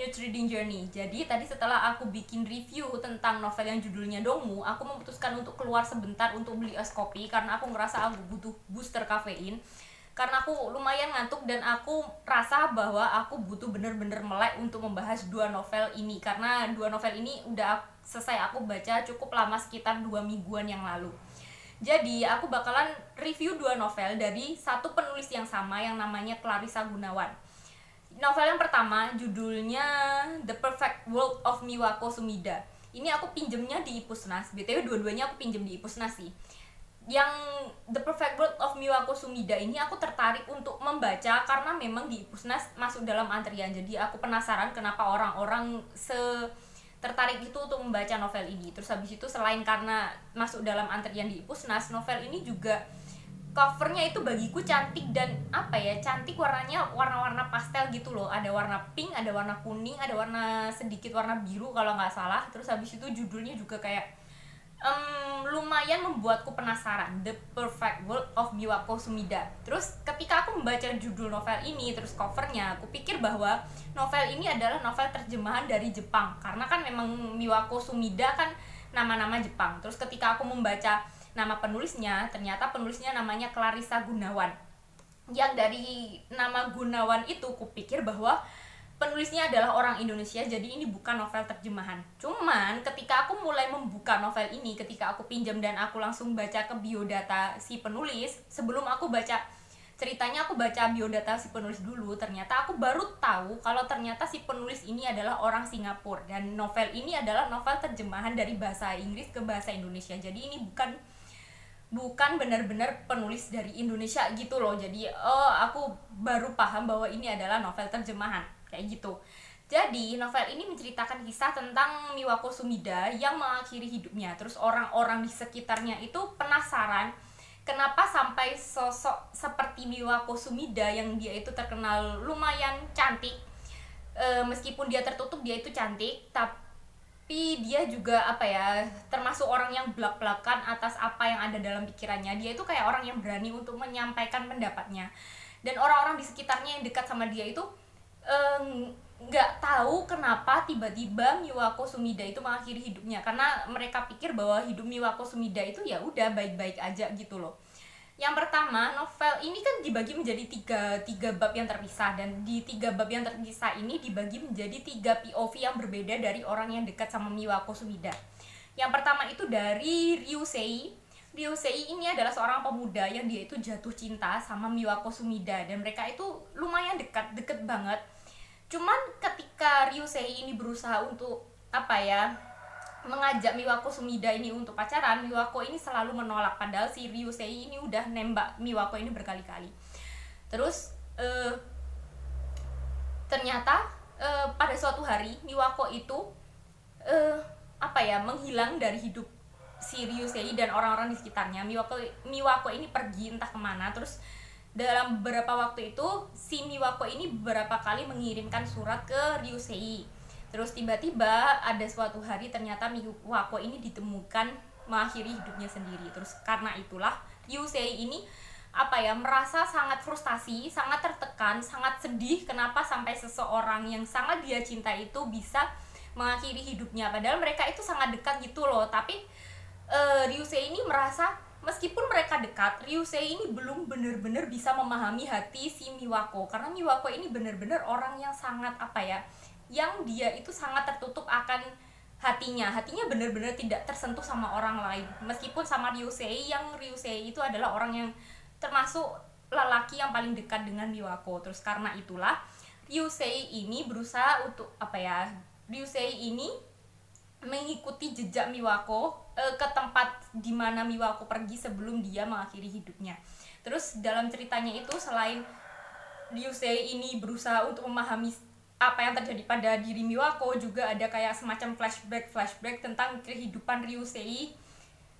New Reading Journey. Jadi tadi setelah aku bikin review tentang novel yang judulnya Dongmu, aku memutuskan untuk keluar sebentar untuk beli es kopi karena aku ngerasa aku butuh booster kafein. Karena aku lumayan ngantuk dan aku rasa bahwa aku butuh bener-bener melek untuk membahas dua novel ini. Karena dua novel ini udah selesai aku baca cukup lama, sekitar 2 mingguan yang lalu. Jadi aku bakalan review dua novel dari satu penulis yang sama yang namanya Clarissa Gunawan. Novel yang pertama judulnya The Perfect World of Miwako Sumida. Ini aku pinjemnya di Ipusnas. BTW dua-duanya aku pinjem di Ipusnas sih. Yang The Perfect World of Miwako Sumida ini aku tertarik untuk membaca karena memang di Ipusnas masuk dalam antrian. Jadi aku penasaran kenapa orang-orang tertarik itu untuk membaca novel ini. Terus habis itu selain karena masuk dalam antrian di Ipusnas, novel ini juga covernya itu bagiku cantik dan cantik, warnanya warna-warna pastel gitu loh. Ada warna pink, ada warna kuning, ada warna sedikit warna biru kalau nggak salah. Terus habis itu judulnya juga kayak lumayan membuatku penasaran, The Perfect World of Miwako Sumida. Terus ketika aku membaca judul novel ini terus covernya, aku pikir bahwa novel ini adalah novel terjemahan dari Jepang karena kan memang Miwako Sumida kan nama-nama Jepang. Terus ketika aku membaca nama penulisnya, ternyata penulisnya namanya Clarissa Gunawan. Yang dari nama Gunawan itu kupikir bahwa penulisnya adalah orang Indonesia, jadi ini bukan novel terjemahan. Cuman ketika aku mulai membuka novel ini, ketika aku pinjam dan aku langsung baca ke biodata si penulis, sebelum aku baca ceritanya aku baca biodata si penulis dulu, ternyata aku baru tahu kalau ternyata si penulis ini adalah orang Singapura dan novel ini adalah novel terjemahan dari bahasa Inggris ke bahasa Indonesia. Jadi ini bukan benar-benar penulis dari Indonesia gitu loh. Jadi aku baru paham bahwa ini adalah novel terjemahan kayak gitu. Jadi novel ini menceritakan kisah tentang Miwako Sumida yang mengakhiri hidupnya. Terus orang-orang di sekitarnya itu penasaran kenapa sampai sosok seperti Miwako Sumida yang dia itu terkenal lumayan cantik, meskipun dia tertutup dia itu cantik, tapi dia juga termasuk orang yang belak-belakan atas apa yang ada dalam pikirannya. Dia itu kayak orang yang berani untuk menyampaikan pendapatnya, dan orang-orang di sekitarnya yang dekat sama dia itu nggak tahu kenapa tiba-tiba Miwako Sumida itu mengakhiri hidupnya, karena mereka pikir bahwa hidup Miwako Sumida itu ya udah baik-baik aja gitu loh. Yang pertama, novel ini kan dibagi menjadi tiga bab yang terpisah, dan di 3 bab yang terpisah ini dibagi menjadi 3 POV yang berbeda dari orang yang dekat sama Miwako Sumida. Yang pertama itu dari Ryusei. Ryusei ini adalah seorang pemuda yang dia itu jatuh cinta sama Miwako Sumida dan mereka itu lumayan deket banget. Cuman ketika Ryusei ini berusaha untuk mengajak Miwako Sumida ini untuk pacaran, Miwako ini selalu menolak, padahal si Ryusei ini udah nembak Miwako ini berkali-kali. Terus ternyata pada suatu hari Miwako itu menghilang dari hidup si Ryusei dan orang-orang di sekitarnya. Miwako ini pergi entah kemana. Terus dalam beberapa waktu itu si Miwako ini beberapa kali mengirimkan surat ke Ryusei. Terus tiba-tiba ada suatu hari ternyata Miwako ini ditemukan mengakhiri hidupnya sendiri. Terus karena itulah Ryusei ini merasa sangat frustasi, sangat tertekan, sangat sedih kenapa sampai seseorang yang sangat dia cinta itu bisa mengakhiri hidupnya, padahal mereka itu sangat dekat gitu loh. Tapi Ryusei ini merasa meskipun mereka dekat, Ryusei ini belum benar-benar bisa memahami hati si Miwako, karena Miwako ini benar-benar orang yang sangat yang dia itu sangat tertutup akan hatinya benar-benar tidak tersentuh sama orang lain, meskipun sama Ryusei, yang Ryusei itu adalah orang yang termasuk lelaki yang paling dekat dengan Miwako. Terus karena itulah Ryusei ini berusaha untuk Ryusei ini mengikuti jejak Miwako ke tempat dimana Miwako pergi sebelum dia mengakhiri hidupnya. Terus dalam ceritanya itu selain Ryusei ini berusaha untuk memahami apa yang terjadi pada diri Miwako, juga ada kayak semacam flashback tentang kehidupan Ryusei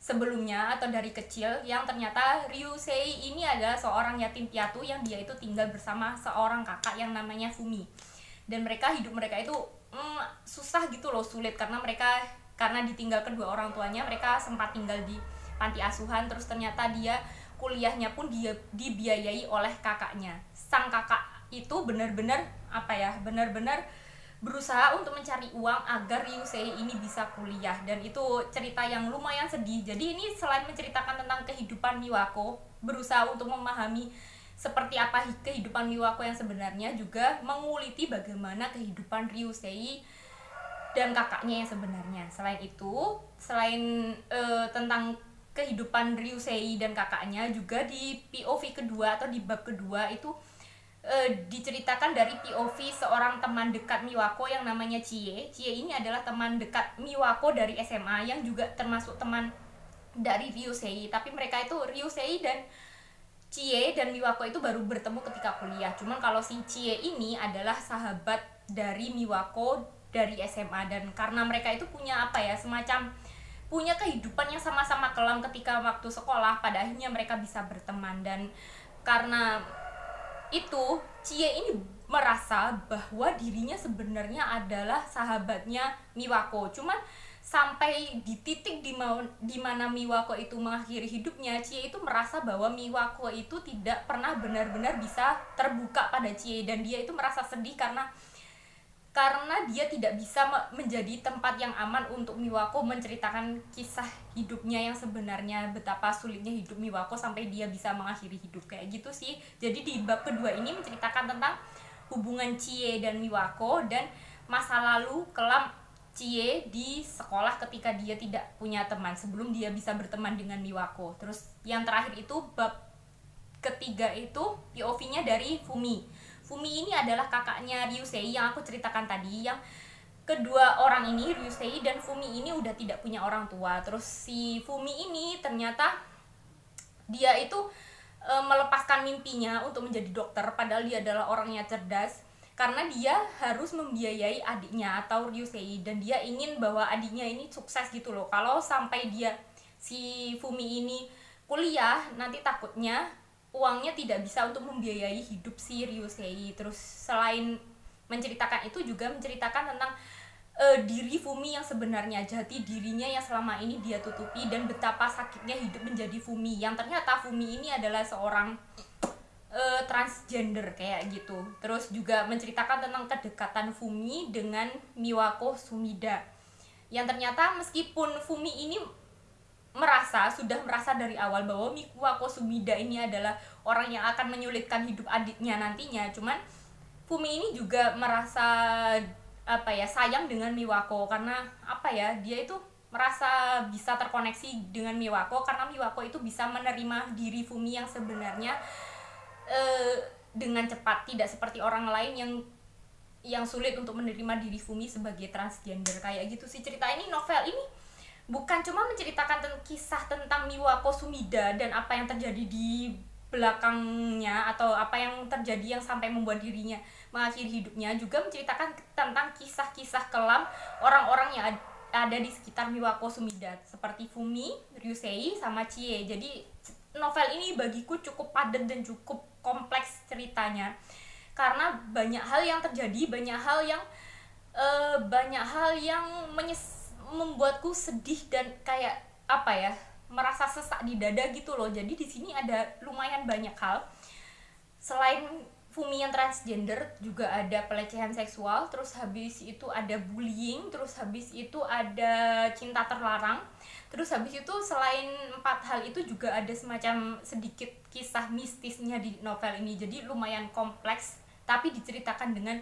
sebelumnya atau dari kecil, yang ternyata Ryusei ini adalah seorang yatim piatu yang dia itu tinggal bersama seorang kakak yang namanya Fumi. Dan hidup mereka itu susah gitu loh, sulit, karena ditinggal kedua orang tuanya. Mereka sempat tinggal di panti asuhan. Terus ternyata dia kuliahnya pun dia dibiayai oleh kakaknya. Sang kakak itu benar-benar berusaha untuk mencari uang agar Ryusei ini bisa kuliah, dan itu cerita yang lumayan sedih. Jadi ini selain menceritakan tentang kehidupan Miwako, berusaha untuk memahami seperti apa kehidupan Miwako yang sebenarnya, juga menguliti bagaimana kehidupan Ryusei dan kakaknya yang sebenarnya. Selain itu, selain tentang kehidupan Ryusei dan kakaknya, juga di POV kedua atau di bab kedua itu diceritakan dari POV seorang teman dekat Miwako yang namanya Chie. Chie ini adalah teman dekat Miwako dari SMA yang juga termasuk teman dari Ryusei. Tapi mereka itu, Ryusei dan Chie dan Miwako itu baru bertemu ketika kuliah. Cuman kalau si Chie ini adalah sahabat dari Miwako dari SMA, dan karena mereka itu punya semacam punya kehidupan yang sama-sama kelam ketika waktu sekolah, pada akhirnya mereka bisa berteman. Dan karena itu Chie ini merasa bahwa dirinya sebenarnya adalah sahabatnya Miwako. Cuman sampai di titik di mana Miwako itu mengakhiri hidupnya, Chie itu merasa bahwa Miwako itu tidak pernah benar-benar bisa terbuka pada Chie, dan dia itu merasa sedih karena dia tidak bisa menjadi tempat yang aman untuk Miwako menceritakan kisah hidupnya yang sebenarnya, betapa sulitnya hidup Miwako sampai dia bisa mengakhiri hidup kayak gitu sih. Jadi di bab kedua ini menceritakan tentang hubungan Chie dan Miwako dan masa lalu kelam Chie di sekolah ketika dia tidak punya teman sebelum dia bisa berteman dengan Miwako. Terus yang terakhir itu bab ketiga itu POV-nya dari Fumi. Fumi ini adalah kakaknya Ryusei yang aku ceritakan tadi, yang kedua orang ini, Ryusei dan Fumi ini udah tidak punya orang tua. Terus si Fumi ini ternyata dia itu melepaskan mimpinya untuk menjadi dokter, padahal dia adalah orangnya cerdas, karena dia harus membiayai adiknya atau Ryusei, dan dia ingin bahwa adiknya ini sukses gitu loh. Kalau sampai si Fumi ini kuliah, nanti takutnya uangnya tidak bisa untuk membiayai hidup si Ryusei. Terus selain menceritakan itu, juga menceritakan tentang diri Fumi yang sebenarnya, jati dirinya yang selama ini dia tutupi, dan betapa sakitnya hidup menjadi Fumi, yang ternyata Fumi ini adalah seorang transgender kayak gitu. Terus juga menceritakan tentang kedekatan Fumi dengan Miwako Sumida, yang ternyata meskipun Fumi ini sudah merasa dari awal bahwa Miwako Sumida ini adalah orang yang akan menyulitkan hidup adiknya nantinya, cuman Fumi ini juga merasa sayang dengan Miwako, karena dia itu merasa bisa terkoneksi dengan Miwako karena Miwako itu bisa menerima diri Fumi yang sebenarnya dengan cepat, tidak seperti orang lain yang sulit untuk menerima diri Fumi sebagai transgender kayak gitu sih. Cerita ini, novel ini bukan cuma menceritakan kisah tentang Miwako Sumida dan apa yang terjadi di belakangnya atau apa yang terjadi yang sampai membuat dirinya mengakhiri hidupnya, juga menceritakan tentang kisah-kisah kelam orang-orang yang ada di sekitar Miwako Sumida seperti Fumi, Ryusei, sama Chie. Jadi novel ini bagiku cukup padat dan cukup kompleks ceritanya, karena banyak hal yang terjadi, banyak hal yang membuatku sedih dan kayak merasa sesak di dada gitu loh. Jadi di sini ada lumayan banyak hal. Selain Fumi yang transgender, juga ada pelecehan seksual, terus habis itu ada bullying, terus habis itu ada cinta terlarang, terus habis itu selain 4 hal itu juga ada semacam sedikit kisah mistisnya di novel ini. Jadi lumayan kompleks tapi diceritakan dengan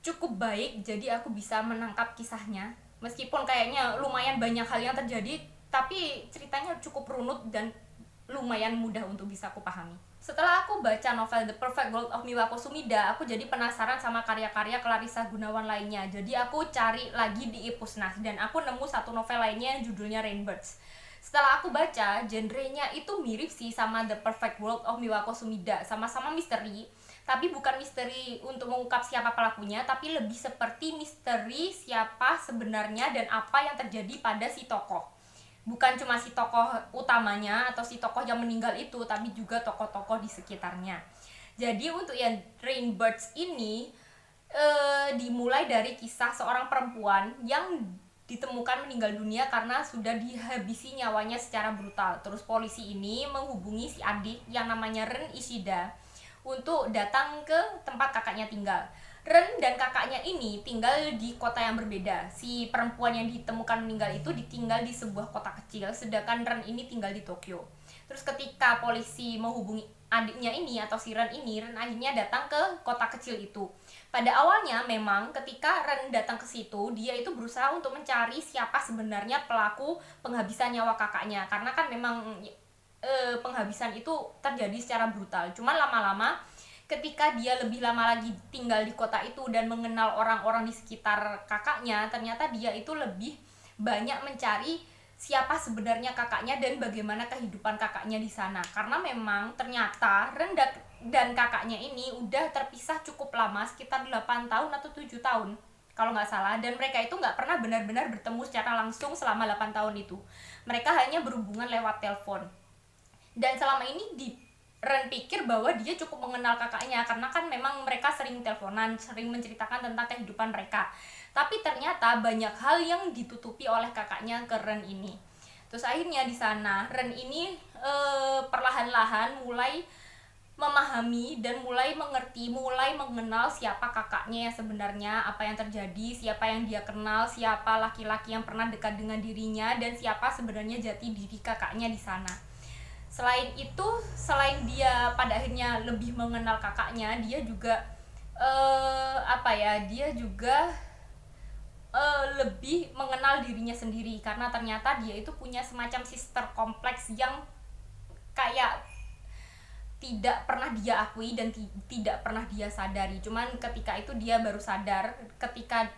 cukup baik, jadi aku bisa menangkap kisahnya. Meskipun kayaknya lumayan banyak hal yang terjadi, tapi ceritanya cukup runut dan lumayan mudah untuk bisa aku pahami. Setelah aku baca novel The Perfect World of Miwako Sumida, aku jadi penasaran sama karya-karya Clarissa Gunawan lainnya. Jadi aku cari lagi di Epusnas dan aku nemu satu novel lainnya yang judulnya Rainbirds. Setelah aku baca, genrenya itu mirip sih sama The Perfect World of Miwako Sumida, sama-sama misteri. Tapi bukan misteri untuk mengungkap siapa pelakunya, tapi lebih seperti misteri siapa sebenarnya dan apa yang terjadi pada si tokoh. Bukan cuma si tokoh utamanya atau si tokoh yang meninggal itu, tapi juga tokoh-tokoh di sekitarnya. Jadi untuk yang Rainbirds ini dimulai dari kisah seorang perempuan yang ditemukan meninggal dunia karena sudah dihabisi nyawanya secara brutal. Terus polisi ini menghubungi si adik yang namanya Ren Ishida untuk datang ke tempat kakaknya tinggal. Ren dan kakaknya ini tinggal di kota yang berbeda. Si perempuan yang ditemukan meninggal itu ditinggal di sebuah kota kecil, sedangkan Ren ini tinggal di Tokyo. Terus ketika polisi menghubungi adiknya ini atau si Ren ini, Ren akhirnya datang ke kota kecil itu. Pada awalnya memang ketika Ren datang ke situ, dia itu berusaha untuk mencari siapa sebenarnya pelaku penghabisan nyawa kakaknya. Karena kan memang penghabisan itu terjadi secara brutal. Cuman lama-lama ketika dia lebih lama lagi tinggal di kota itu dan mengenal orang-orang di sekitar kakaknya, ternyata dia itu lebih banyak mencari siapa sebenarnya kakaknya dan bagaimana kehidupan kakaknya di sana. Karena memang ternyata Ren dan kakaknya ini udah terpisah cukup lama, sekitar 8 tahun atau 7 tahun kalau nggak salah, dan mereka itu nggak pernah benar-benar bertemu secara langsung selama 8 tahun itu. Mereka hanya berhubungan lewat telepon. Dan selama ini Ren pikir bahwa dia cukup mengenal kakaknya karena kan memang mereka sering teleponan, sering menceritakan tentang kehidupan mereka. Tapi ternyata banyak hal yang ditutupi oleh kakaknya ke Ren ini. Terus akhirnya di sana Ren ini perlahan-lahan mulai memahami dan mulai mengerti, mulai mengenal siapa kakaknya yang sebenarnya, apa yang terjadi, siapa yang dia kenal, siapa laki-laki yang pernah dekat dengan dirinya, dan siapa sebenarnya jati diri kakaknya di sana. Selain itu, selain dia pada akhirnya lebih mengenal kakaknya, dia juga dia juga lebih mengenal dirinya sendiri, karena ternyata dia itu punya semacam sister kompleks yang kayak tidak pernah dia akui dan tidak pernah dia sadari. Cuman ketika itu dia baru sadar ketika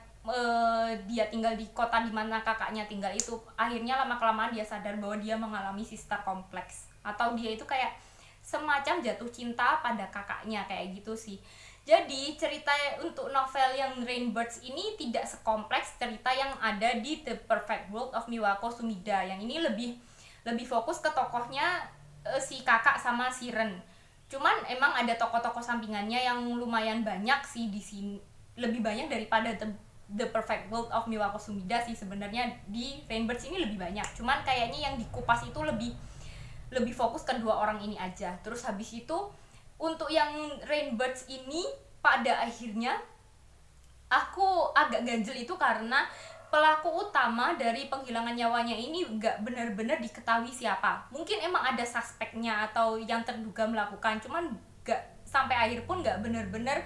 dia tinggal di kota di mana kakaknya tinggal itu. Akhirnya lama-kelamaan dia sadar bahwa dia mengalami sister kompleks, atau dia itu kayak semacam jatuh cinta pada kakaknya, kayak gitu sih. Jadi cerita untuk novel yang Rainbirds ini tidak sekompleks cerita yang ada di The Perfect World of Miwako Sumida. Yang ini lebih fokus ke tokohnya si kakak sama si Ren. Cuman emang ada tokoh-tokoh sampingannya yang lumayan banyak sih di sini, lebih banyak daripada The Perfect World of Miwako Sumida sih sebenarnya. Di Rainbirds ini lebih banyak, cuman kayaknya yang dikupas itu lebih fokus kedua orang ini aja. Terus habis itu untuk yang Rainbirds ini pada akhirnya aku agak ganjel itu karena pelaku utama dari penghilangan nyawanya ini nggak benar-benar diketahui siapa. Mungkin emang ada suspeknya atau yang terduga melakukan, cuman nggak sampai akhir pun nggak benar-benar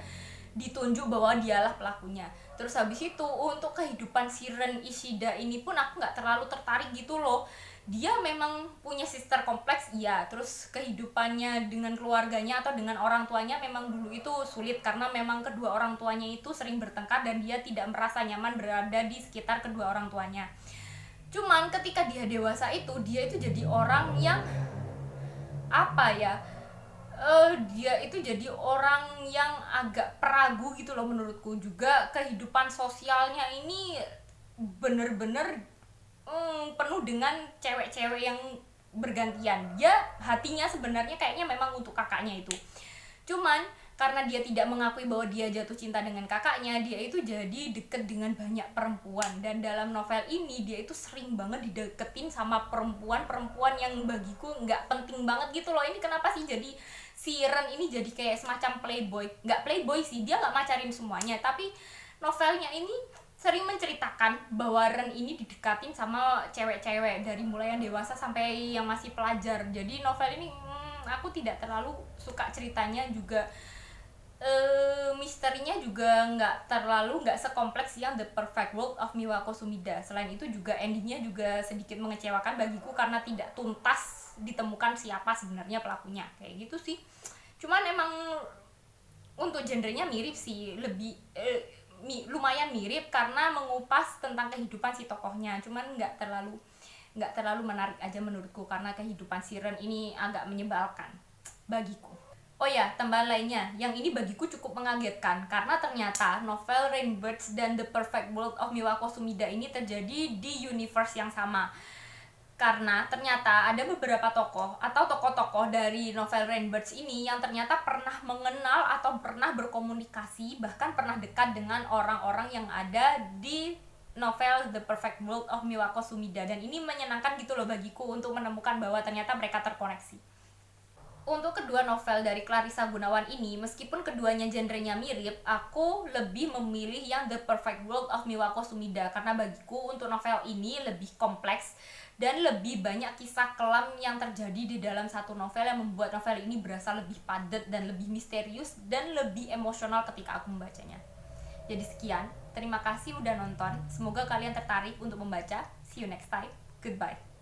ditunjuk bahwa dialah pelakunya. Terus habis itu untuk kehidupan si Ren Ishida ini pun aku nggak terlalu tertarik gitu loh. Dia memang punya sister kompleks, iya. Terus kehidupannya dengan keluarganya atau dengan orang tuanya memang dulu itu sulit karena memang kedua orang tuanya itu sering bertengkar dan dia tidak merasa nyaman berada di sekitar kedua orang tuanya. Cuman ketika dia dewasa itu, dia itu jadi orang yang dia itu jadi orang yang agak peragu gitu loh menurutku. Juga kehidupan sosialnya ini bener-bener penuh dengan cewek-cewek yang bergantian. Dia hatinya sebenarnya kayaknya memang untuk kakaknya itu. Cuman karena dia tidak mengakui bahwa dia jatuh cinta dengan kakaknya, dia itu jadi deket dengan banyak perempuan. Dan dalam novel ini dia itu sering banget dideketin sama perempuan-perempuan yang bagiku nggak penting banget gitu loh. Ini kenapa sih jadi si Ren ini jadi kayak semacam playboy? Nggak playboy sih, dia nggak macarin semuanya, tapi novelnya ini sering menceritakan bahwa Ren ini didekatin sama cewek-cewek dari mulai yang dewasa sampai yang masih pelajar. Jadi novel ini aku tidak terlalu suka ceritanya, juga misterinya juga nggak sekompleks yang The Perfect World of Miwako Sumida. Selain itu juga endingnya juga sedikit mengecewakan bagiku karena tidak tuntas ditemukan siapa sebenarnya pelakunya, kayak gitu sih. Cuman emang untuk genrenya mirip sih, lumayan mirip karena mengupas tentang kehidupan si tokohnya. Cuman nggak terlalu menarik aja menurutku karena kehidupan si Ren ini agak menyebalkan bagiku. Oh ya, tambahan lainnya yang ini bagiku cukup mengagetkan karena ternyata novel Rainbirds dan The Perfect World of Miwako Sumida ini terjadi di universe yang sama. Karena ternyata ada beberapa tokoh atau tokoh-tokoh dari novel Rainbirds ini yang ternyata pernah mengenal atau pernah berkomunikasi, bahkan pernah dekat dengan orang-orang yang ada di novel The Perfect World of Miwako Sumida. Dan ini menyenangkan gitu loh bagiku untuk menemukan bahwa ternyata mereka terkoneksi. Untuk kedua novel dari Clarissa Gunawan ini, meskipun keduanya genrenya mirip, aku lebih memilih yang The Perfect World of Miwako Sumida karena bagiku untuk novel ini lebih kompleks dan lebih banyak kisah kelam yang terjadi di dalam satu novel yang membuat novel ini berasa lebih padat dan lebih misterius dan lebih emosional ketika aku membacanya. Jadi sekian, terima kasih udah nonton. Semoga kalian tertarik untuk membaca. See you next time. Goodbye.